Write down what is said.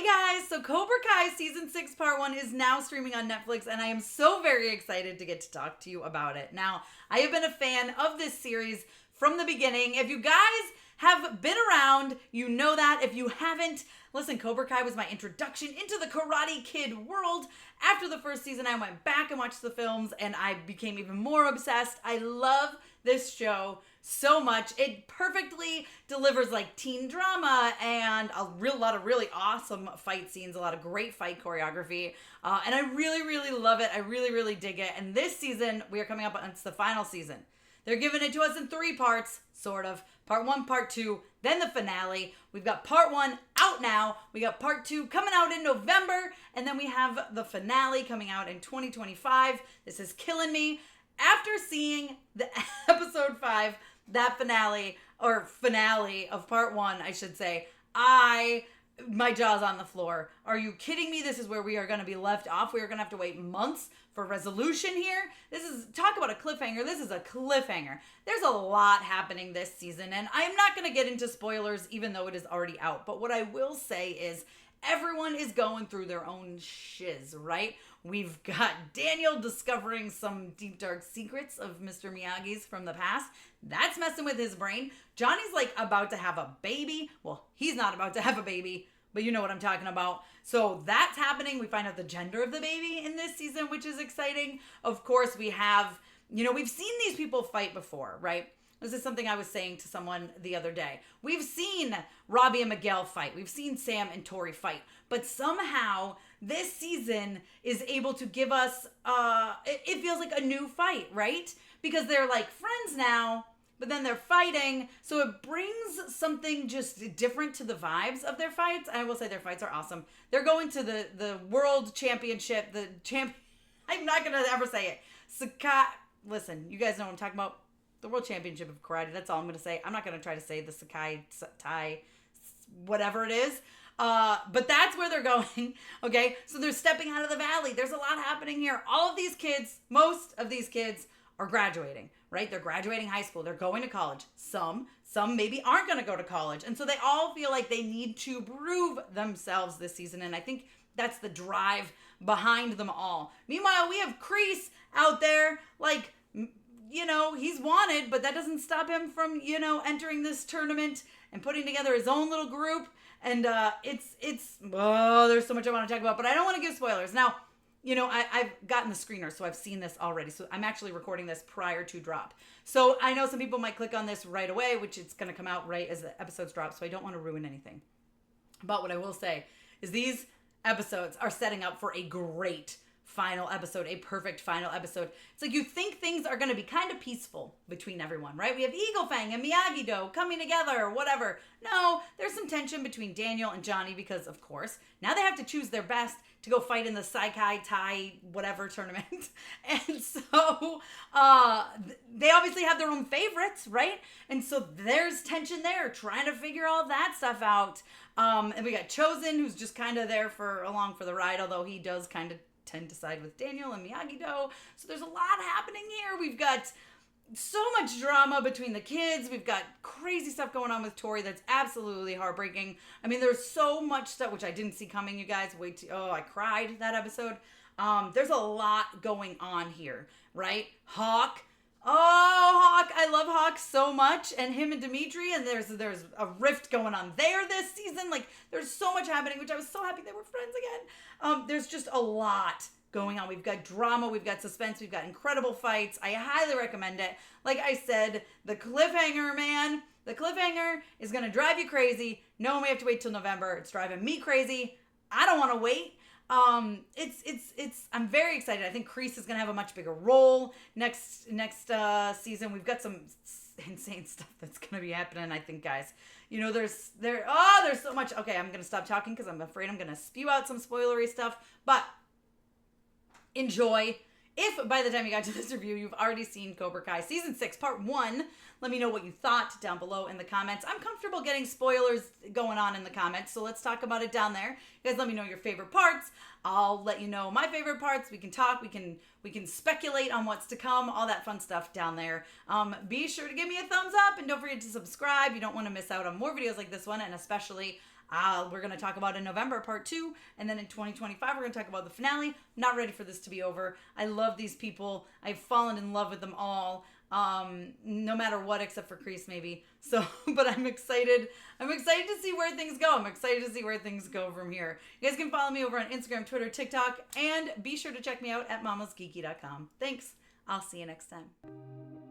Hey guys, so Cobra Kai Season 6 Part 1 is now streaming on Netflix, and I am so very excited to get to talk to you about it. Now, I have been a fan of this series from the beginning. If you guys have been around, you know that. If you haven't, listen, Cobra Kai was my introduction into the Karate Kid world. After the first season, I went back and watched the films, and I became even more obsessed. I love this show so much. It perfectly delivers like teen drama and a lot of really awesome fight scenes, a lot of great fight choreography. And I really love it. I really dig it. And this season, we are coming up on the final season. They're giving it to us in 3 parts, sort of. Part 1, Part 2, then the finale. We've got Part 1 out now. We got Part 2 coming out in November. And then we have the finale coming out in 2025. This is killing me. After seeing the episode 5, that finale of Part 1, I should say, my jaw's on the floor. Are you kidding me? This is where we are going to be left off. We are going to have to wait months for resolution here. Talk about a cliffhanger. This is a cliffhanger. There's a lot happening this season, and I am not going to get into spoilers, even though it is already out. But what I will say is everyone is going through their own shiz, right? We've got Daniel discovering some deep, dark secrets of Mr. Miyagi's from the past. That's messing with his brain. Johnny's like about to have a baby. Well, he's not about to have a baby, but you know what I'm talking about. So that's happening. We find out the gender of the baby in this season, which is exciting. Of course, we have, we've seen these people fight before, right? This is something I was saying to someone the other day. We've seen Robbie and Miguel fight. We've seen Sam and Tori fight. But somehow this season is able to give us, it feels like a new fight, right? Because they're like friends now, but then they're fighting. So it brings something just different to the vibes of their fights. I will say their fights are awesome. They're going to the world championship, I'm not going to ever say it. Sakai, listen, you guys know what I'm talking about. The world championship of karate. That's all I'm going to say. I'm not going to try to say the Sakai, Tai, whatever it is. But that's where they're going. Okay. So they're stepping out of the valley. There's a lot happening here. All of these kids, most of these kids are graduating, right? They're graduating high school. They're going to college. Some maybe aren't going to go to college. And so they all feel like they need to prove themselves this season. And I think that's the drive behind them all. Meanwhile, we have Kreese out there, like, he's wanted, but that doesn't stop him from, entering this tournament and putting together his own little group. And there's so much I want to talk about, but I don't want to give spoilers. Now, I've gotten the screener, so I've seen this already. So I'm actually recording this prior to drop. So I know some people might click on this right away, which it's going to come out right as the episodes drop. So I don't want to ruin anything. But what I will say is these episodes are setting up for a great final episode, a perfect final episode. It's like you think things are going to be kind of peaceful between everyone, right? We have Eagle Fang and Miyagi-Do coming together or whatever. No, there's some tension between Daniel and Johnny because, of course, now they have to choose their best to go fight in the Sakai Tai whatever tournament. And so they obviously have their own favorites, right? And so there's tension there, trying to figure all that stuff out. And we got Chosen, who's just kind of there along for the ride, although he does kind of tend to side with Daniel and Miyagi-Do. So there's a lot happening here. We've got so much drama between the kids. We've got crazy stuff going on with Tori that's absolutely heartbreaking. I mean, there's so much stuff, which I didn't see coming, you guys. I cried that episode. There's a lot going on here, right? Hawk. I love Hawk so much, and him and Dimitri, and there's a rift going on there this season. Like, there's so much happening, which I was so happy they were friends again. There's just a lot going on. We've got drama, we've got suspense, we've got incredible fights. I highly recommend it. Like I said, the cliffhanger, man. The cliffhanger is going to drive you crazy. No, we have to wait till November. It's driving me crazy. I don't want to wait. I'm very excited. I think Kreese is going to have a much bigger role next season. We've got some insane stuff that's going to be happening, I think, guys. There's so much. Okay, I'm going to stop talking because I'm afraid I'm going to spew out some spoilery stuff, but enjoy. If by the time you got to this review, you've already seen Cobra Kai Season 6, Part 1, let me know what you thought down below in the comments. I'm comfortable getting spoilers going on in the comments, so let's talk about it down there. You guys let me know your favorite parts. I'll let you know my favorite parts. We can talk. We can speculate on what's to come, all that fun stuff down there. Be sure to give me a thumbs up, and don't forget to subscribe. You don't want to miss out on more videos like this one, and especially We're going to talk about in November, part 2. And then in 2025, we're going to talk about the finale. Not ready for this to be over. I love these people. I've fallen in love with them all. No matter what, except for Kreese maybe. So, but I'm excited. I'm excited to see where things go. I'm excited to see where things go from here. You guys can follow me over on Instagram, Twitter, TikTok, and be sure to check me out at MamasGeeky.com. Thanks. I'll see you next time.